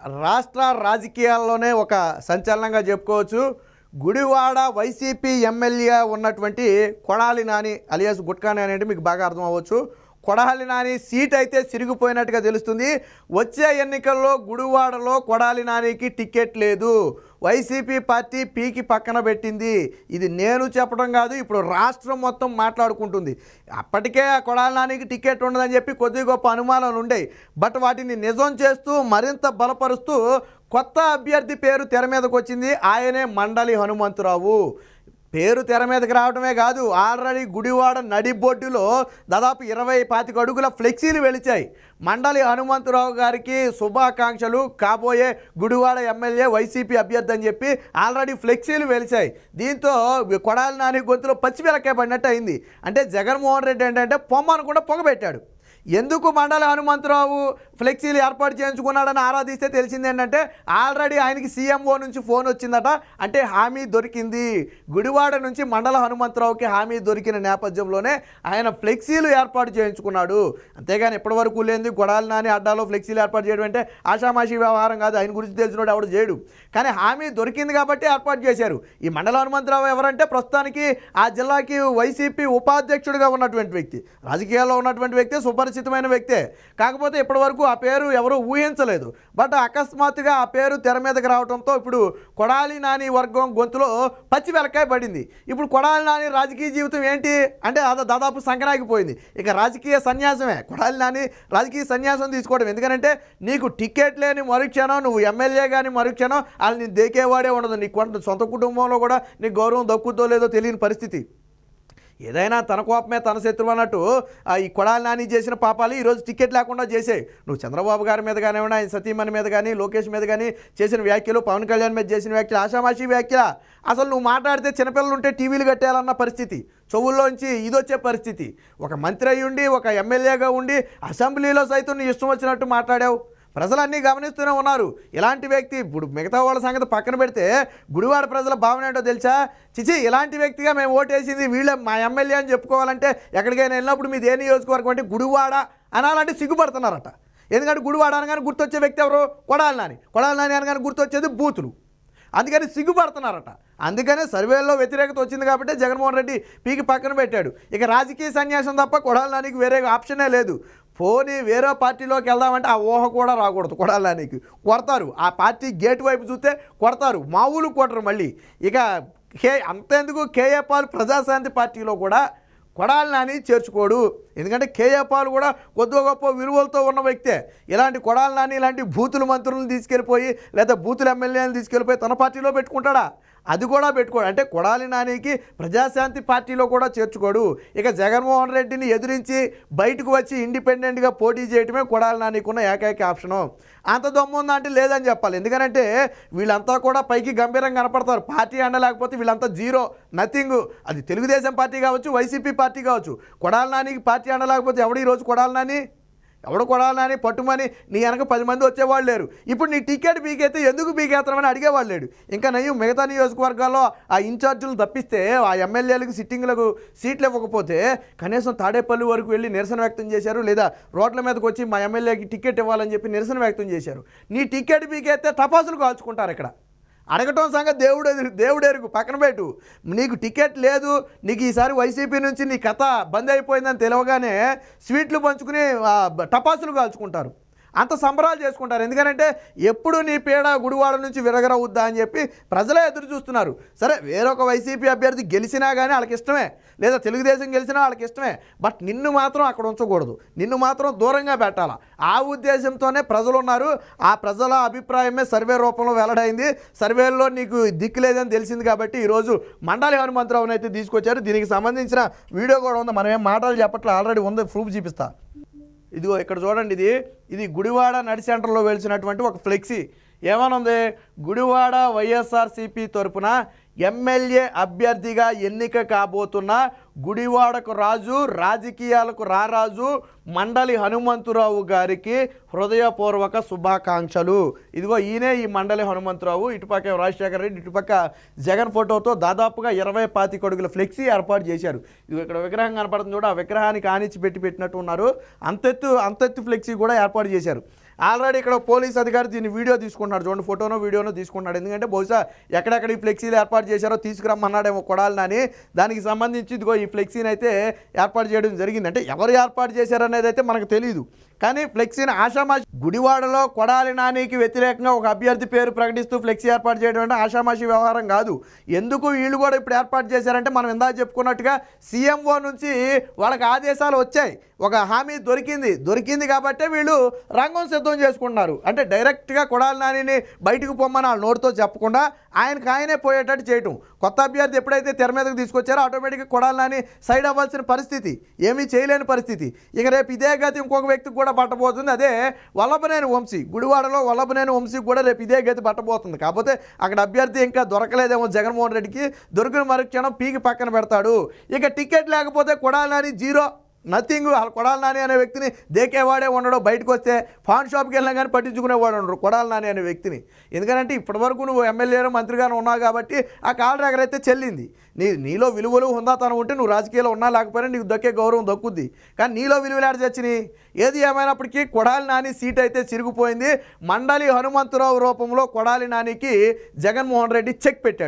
రాష్ట్ర రాజకీయాల్లోనే ఒక సంచలనంగా చెప్పుకోవచ్చు. గుడివాడ వైసీపీ ఎమ్మెల్యే ఉన్నటువంటి కొడాలి నాని అలియాస్ గుట్కా నాని అంటే మీకు బాగా అర్థం అవ్వచ్చు. కొడాలి నాని సీట్ అయితే చిరిగిపోయినట్టుగా తెలుస్తుంది. వచ్చే ఎన్నికల్లో గుడివాడలో కొడాలి నానికి టికెట్ లేదు. వైసీపీ పార్టీ పీకి పక్కన పెట్టింది. ఇది నేను చెప్పడం కాదు, ఇప్పుడు రాష్ట్రం మొత్తం మాట్లాడుకుంటుంది. అప్పటికే కొడాలి నానికి టికెట్ ఉండదని చెప్పి కొద్ది గొప్ప అనుమానాలు ఉండేవి. బట్ వాటిని నిజం చేస్తూ మరింత బలపరుస్తూ కొత్త అభ్యర్థి పేరు తెర మీదకు వచ్చింది. ఆయనే మండలి హనుమంతరావు. పేరు తెర మీదకి రావడమే కాదు, ఆల్రెడీ గుడివాడ నడిబొడ్డులో దాదాపు 20-25 అడుగుల ఫ్లెక్సీలు వెలిచాయి. మండలి హనుమంతరావు గారికి శుభాకాంక్షలు, కాబోయే గుడివాడ ఎమ్మెల్యే వైసీపీ అభ్యర్థి అని చెప్పి ఆల్రెడీ ఫ్లెక్సీలు వెలిచాయి. దీంతో కొడాలి నాని గొంతులో పచ్చిమిరకాయ పడినట్టు అయింది. అంటే జగన్మోహన్ రెడ్డి ఏంటంటే పొమ్మనకుండా పొగబెట్టాడు. ఎందుకు మండలి హనుమంతరావు ఫ్లెక్సీలు ఏర్పాటు చేయించుకున్నాడని ఆరాధిస్తే తెలిసింది ఏంటంటే ఆల్రెడీ ఆయనకి సీఎంఓ నుంచి ఫోన్ వచ్చిందట. అంటే హామీ దొరికింది. గుడివాడ నుంచి మండల హనుమంతరావుకి హామీ దొరికిన నేపథ్యంలోనే ఆయన ఫ్లెక్సీలు ఏర్పాటు చేయించుకున్నాడు. అంతేగాని ఇప్పటివరకు లేనిది కొడాలి నాని అడ్డాలో ఫ్లెక్సీలు ఏర్పాటు చేయడం అంటే ఆషామాషి వ్యవహారం కాదు. ఆయన గురించి తెలిసినోడు ఎవడు చేయడు. కానీ హామీ దొరికింది కాబట్టి ఏర్పాటు చేశారు. ఈ మండల హనుమంతరావు ఎవరంటే ప్రస్తుతానికి ఆ జిల్లాకి వైసీపీ ఉపాధ్యక్షుడిగా ఉన్నటువంటి వ్యక్తి, రాజకీయాల్లో ఉన్నటువంటి వ్యక్తి, సుపరిచితమైన వ్యక్తే. కాకపోతే ఇప్పటివరకు ఆ పేరు ఎవరూ ఊహించలేదు. బట్ అకస్మాత్తుగా ఆ పేరు తెర మీదకి రావడంతో ఇప్పుడు కొడాలి నాని వర్గం గొంతులో పచ్చి వెలకాయ పడింది. ఇప్పుడు కొడాలి నాని రాజకీయ జీవితం ఏంటి అంటే అది దాదాపు సంకనాగిపోయింది. ఇక రాజకీయ సన్యాసమే. కొడాలి నాని రాజకీయ సన్యాసం తీసుకోవడం. ఎందుకంటే నీకు టికెట్ లేని మరుక్షణం, నువ్వు ఎమ్మెల్యే కానీ మరుక్షణం వాళ్ళు నేను దేకేవాడే ఉండదు. నీకు సొంత కుటుంబంలో కూడా నీకు గౌరవం దక్కుతో లేదో తెలియని పరిస్థితి. ఏదైనా తన కోపమే తన శత్రువు అన్నట్టు ఈ కొడాలి నాని చేసిన పాపాలు ఈరోజు టికెట్ లేకుండా చేసాయి. నువ్వు చంద్రబాబు గారి మీద కానివ్వండి, ఆయన సతీమణి మీద కానీ, లోకేష్ మీద కానీ చేసిన వ్యాఖ్యలు, పవన్ కళ్యాణ్ మీద చేసిన వ్యాఖ్యలు ఆషామాషి వ్యాఖ్యల. అసలు నువ్వు మాట్లాడితే చిన్నపిల్లలు ఉంటే టీవీలు కట్టేయాలన్న పరిస్థితి, చెవుల్లోంచి ఇదొచ్చే పరిస్థితి. ఒక మంత్రి అయ్యి ఉండి, ఒక ఎమ్మెల్యేగా ఉండి అసెంబ్లీలో సైతం నీ ఇష్టం వచ్చినట్టు మాట్లాడావు. ప్రజలన్నీ గమనిస్తూనే ఉన్నారు. ఇలాంటి వ్యక్తి ఇప్పుడు మిగతా వాళ్ళ సంగతి పక్కన పెడితే గుడివాడ ప్రజల భావన ఏంటో తెలుసా? చిచి, ఇలాంటి వ్యక్తిగా మేము ఓటేసింది వీళ్ళే మా ఎమ్మెల్యే అని చెప్పుకోవాలంటే ఎక్కడికైనా వెళ్ళినప్పుడు మీది ఏ నియోజకవర్గం అంటే గుడివాడ అనాలంటే సిగ్గుపడుతున్నారట. ఎందుకంటే గుడివాడ అనగానే గుర్తొచ్చే వ్యక్తి ఎవరు? కొడాలి నాని. కొడాలి నాని అనగానే గుర్తొచ్చేది బూతులు. అందుకని సిగ్గుపడుతున్నారట. అందుకనే సర్వేల్లో వ్యతిరేకత వచ్చింది కాబట్టి జగన్మోహన్ రెడ్డి పీకి పక్కన పెట్టాడు. ఇక రాజకీయ సన్యాసం తప్ప కొడాలి నానికి వేరే ఆప్షనే లేదు. పోనీ వేరే పార్టీలోకి వెళ్దామంటే ఆ ఊహ కూడా రాకూడదు. కొడాలి నానికి కొడతారు. ఆ పార్టీ గేటు వైపు చూస్తే కొడతారు, మామూలు కొట్టరు మళ్ళీ. ఇక అంతేందుకు కేఏ పాల్ ప్రజాశాంతి పార్టీలో కూడా కొడాలి నాని చేర్చుకోడు. ఎందుకంటే కేఏ పాల్ కూడా కొద్దిగా గొప్ప విలువలతో ఉన్న వ్యక్తే. ఇలాంటి కొడాలి నాని ఇలాంటి బూతుల మంత్రులను తీసుకెళ్ళిపోయి లేదా బూతుల ఎమ్మెల్యేలను తీసుకెళ్ళిపోయి తన పార్టీలో పెట్టుకుంటాడా? అది కూడా పెట్టుకోడు. అంటే కొడాలి నానికి ప్రజాశాంతి పార్టీలో కూడా చేర్చుకోడు. ఇక జగన్మోహన్ రెడ్డిని ఎదిరించి బయటకు వచ్చి ఇండిపెండెంట్గా పోటీ చేయడమే కొడాలి నానికి ఉన్న ఏకైక ఆప్షను. అంత దమ్ము ఉందా అంటే లేదని చెప్పాలి. ఎందుకంటే వీళ్ళంతా కూడా పైకి గంభీరంగా కనపడతారు. పార్టీ అండ లేకపోతే వీళ్ళంతా జీరో, నథింగ్. అది తెలుగుదేశం పార్టీ కావచ్చు, వైసీపీ పార్టీ కావచ్చు. కొడాలి నానికి పార్టీ అండ లేకపోతే ఎవడు ఈరోజు కొడాలి నాని? ఎవడు కొడాలి నాని పట్టుమని నీ వెనక 10 మంది వచ్చేవాళ్ళు లేరు. ఇప్పుడు నీ టికెట్ బీకైతే ఎందుకు బీకేస్తామని అడిగేవాళ్ళు లేడు. ఇంకా నయ్యం మిగతా నియోజకవర్గాల్లో ఆ ఇన్ఛార్జీలు తప్పిస్తే ఆ ఎమ్మెల్యేలకు సిట్టింగ్లకు సీట్లు ఇవ్వకపోతే కనీసం తాడేపల్లి వరకు వెళ్ళి నిరసన వ్యక్తం చేశారు, లేదా రోడ్ల మీదకి వచ్చి మా ఎమ్మెల్యేకి టికెట్ ఇవ్వాలని చెప్పి నిరసన వ్యక్తం చేశారు. నీ టికెట్ బీకైతే టపాసులు కాల్చుకుంటారు. ఇక్కడ అడగటం సంగతి దేవుడెరుగు, పక్కన పెట్టు. నీకు టికెట్ లేదు, నీకు ఈసారి వైసీపీ నుంచి నీ కథ బంద్ అయిపోయిందని తెలియగానే స్వీట్లు పంచుకుని టపాసులు కాల్చుకుంటారు, అంత సంబరాలు చేసుకుంటారు. ఎందుకంటే ఎప్పుడు నీ పీడ గుడివాడ నుంచి విరగరవుద్దా అని చెప్పి ప్రజలే ఎదురు చూస్తున్నారు. సరే, వేరొక వైసీపీ అభ్యర్థి గెలిచినా కానీ వాళ్ళకి ఇష్టమే, లేదా తెలుగుదేశం గెలిచినా వాళ్ళకి ఇష్టమే. బట్ నిన్ను మాత్రం అక్కడ ఉంచకూడదు, నిన్ను మాత్రం దూరంగా పెట్టాలా. ఆ ఉద్దేశంతోనే ప్రజలు ఉన్నారు. ఆ ప్రజల అభిప్రాయమే సర్వే రూపంలో వెల్లడైంది. సర్వేల్లో నీకు దిక్కు లేదని తెలిసింది కాబట్టి ఈరోజు మండలి హనుమంతరావుని అయితే తీసుకొచ్చారు. దీనికి సంబంధించిన వీడియో కూడా ఉంది. మనం ఏం మాటలు చెప్పట్లే, ఆల్రెడీ ఉంది, ప్రూఫ్ చూపిస్తా. ఇదిగో ఇక్కడ చూడండి, ఇది గుడివాడ నడి సెంటర్లో వెలిసినటువంటి ఒక ఫ్లెక్సీ. ఏమనుంది? గుడివాడ వైఎస్ఆర్సీపీ తరపున ఎమ్మెల్యే అభ్యర్థిగా ఎన్నిక కాబోతున్న గుడివాడకు రాజు, రాజకీయాలకు రారాజు మండలి హనుమంతరావు గారికి హృదయపూర్వక శుభాకాంక్షలు. ఇదిగో ఈయనే ఈ మండలి హనుమంతరావు. ఇటుపక్క రాజశేఖర రెడ్డి, ఇటుపక్క జగన్ ఫోటోతో దాదాపుగా 20-25 అడుగుల ఫ్లెక్సీ ఏర్పాటు చేశారు. ఇది ఇక్కడ విగ్రహం కనపడుతుంది కూడా, ఆ విగ్రహానికి ఆనిచ్చి పెట్టినట్టు ఉన్నారు. అంతెత్తు ఫ్లెక్సీ కూడా ఏర్పాటు చేశారు. ఆల్రెడీ ఇక్కడ పోలీస్ అధికారి దీన్ని వీడియో తీసుకున్నాడు చూడండి, ఫోటోనో వీడియోనో తీసుకున్నాడు. ఎందుకంటే బహుశా ఎక్కడెక్కడ ఈ ఫ్లెక్సీలు ఏర్పాటు చేశారో తీసుకురమ్మన్నాడేమో కొడాలి నాని. దానికి సంబంధించి ఇదిగో ఈ ఫ్లెక్సీని అయితే ఏర్పాటు చేయడం జరిగింది. అంటే ఎవరు ఏర్పాటు చేశారనేది అయితే మనకు తెలియదు, కానీ ఫ్లెక్సీని ఆషామాషి గుడివాడలో కొడాలి నానికి వ్యతిరేకంగా ఒక అభ్యర్థి పేరు ప్రకటిస్తూ ఫ్లెక్సీ ఏర్పాటు చేయడం అంటే ఆషామాషి వ్యవహారం కాదు. ఎందుకు వీళ్ళు కూడా ఇప్పుడు ఏర్పాటు చేశారంటే మనం ఇందాక చెప్పుకున్నట్టుగా సీఎంఓ నుంచి వాళ్ళకి ఆదేశాలు వచ్చాయి, ఒక హామీ దొరికింది కాబట్టే వీళ్ళు రంగం సిద్ధం చేసుకుంటున్నారు. అంటే డైరెక్ట్గా కొడాలి నానిని బయటకు పొమ్మని వాళ్ళ నోటితో చెప్పకుండా ఆయనే పోయేటట్టు చేయటం. కొత్త అభ్యర్థి ఎప్పుడైతే తెర మీదకి తీసుకొచ్చారో ఆటోమేటిక్గా కొడాలి నాని సైడ్ అవ్వాల్సిన పరిస్థితి, ఏమీ చేయలేని పరిస్థితి. ఇక రేపు ఇదే గతి ఇంకొక వ్యక్తికి కూడా పట్టబోతుంది, అదే వల్లభనేని వంశీ. గుడివాడలో వల్లభనేని వంశీకి కూడా రేపు ఇదే గతి పట్టబోతుంది. కాకపోతే అక్కడ అభ్యర్థి ఇంకా దొరకలేదేమో జగన్మోహన్ రెడ్డికి, దొరికిన మరుక్షణం పీకి పక్కన పెడతాడు. ఇక టికెట్ లేకపోతే కొడాలి నాని జీరో, నథింగ్. కొడాలి నాని అనే వ్యక్తిని దేకేవాడే ఉండడు, బయటకు వస్తే పాన్ షాప్కి వెళ్ళినా కానీ పట్టించుకునేవాడు ఉండడు కొడాలి నాని అనే వ్యక్తిని. ఎందుకంటే ఇప్పటివరకు నువ్వు ఎమ్మెల్యేను మంత్రిగాను ఉన్నావు కాబట్టి ఆ కాళ్ళ దగ్గరైతే చెల్లింది. నీలో విలువలు హుందాతనం ఉంటే నువ్వు రాజకీయాల్లో ఉన్నా లేకపోయినా నీకు దక్కే గౌరవం దక్కుద్ది. కానీ నీలో విలువలాడి చచ్చినాయి. ఏది ఏమైనప్పటికీ కొడాలి నాని సీట్ అయితే చిరిగిపోయింది. మండలి హనుమంతరావు రూపంలో కొడాలి నానికి జగన్మోహన్ రెడ్డి చెక్ పెట్టాడు.